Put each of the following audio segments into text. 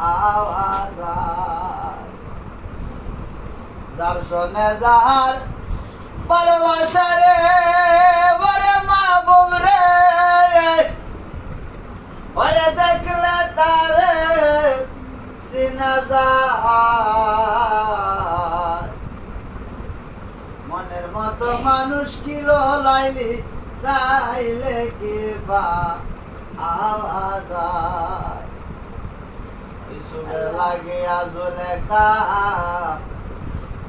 আওয়াজ যার শোনে যার ভালোবাসা রে ওরে মাহবুব রে ওরে দেখলে তারে চিনা যায় মনের মতো মানুষ কি লাইলি চাইলে কি বা আওয়াজ ইসুরে লাগে আজলে কা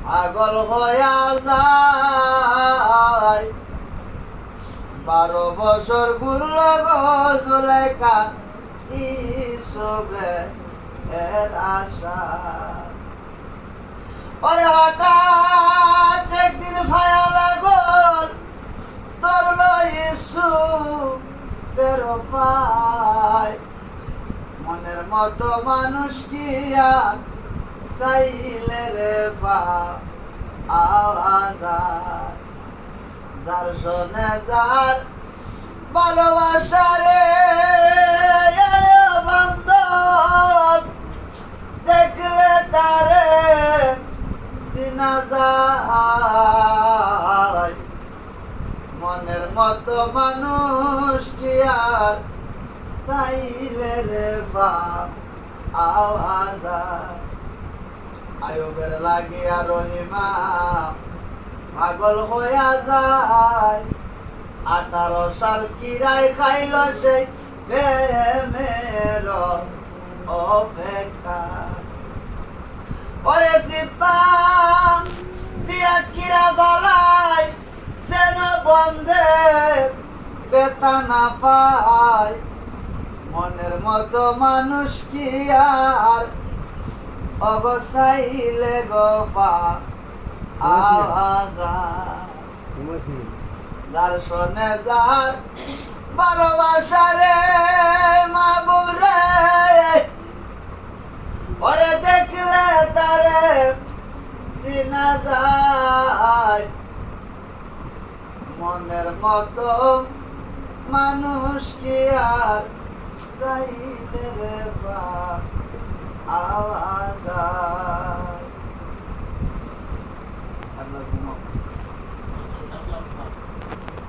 পাগল হইয়া যায় 12 বছর ঘুরল গো জুলেখা ইসবে এর আশা ওরে হঠাৎ একদিন ফায়া লাগল ধরল ইসু তেরো পায় মনের মতো মানুষ কি আর চাইলে রে পা আওয়াজ যার শোনে যার ভালোবাসা রে বান্ধব দেখলে তারে চিনা যায় মনের মতো মানুষ কি আর চাইলে রে পা আওয়াজ আয়ুবের লাগিয়া রহিমা পাগল হইয়া যায় 18 সাল কিরায় খাইল সেই প্রেমের অপেক্ষা ওরে জিব্বা দিয়া কিরা বালাই যেন বন্ধে ব্যথা না পায় মনের মতো মানুষ কি আর অবসাইলে গোপা আওয়াজ যার শোনে যার ভালোবাসা রে মাহবুব রে ওরে দেখলে তারে চিনা যায় মনের মতো মানুষ কি আর চাইলে রে পা আওয়াজ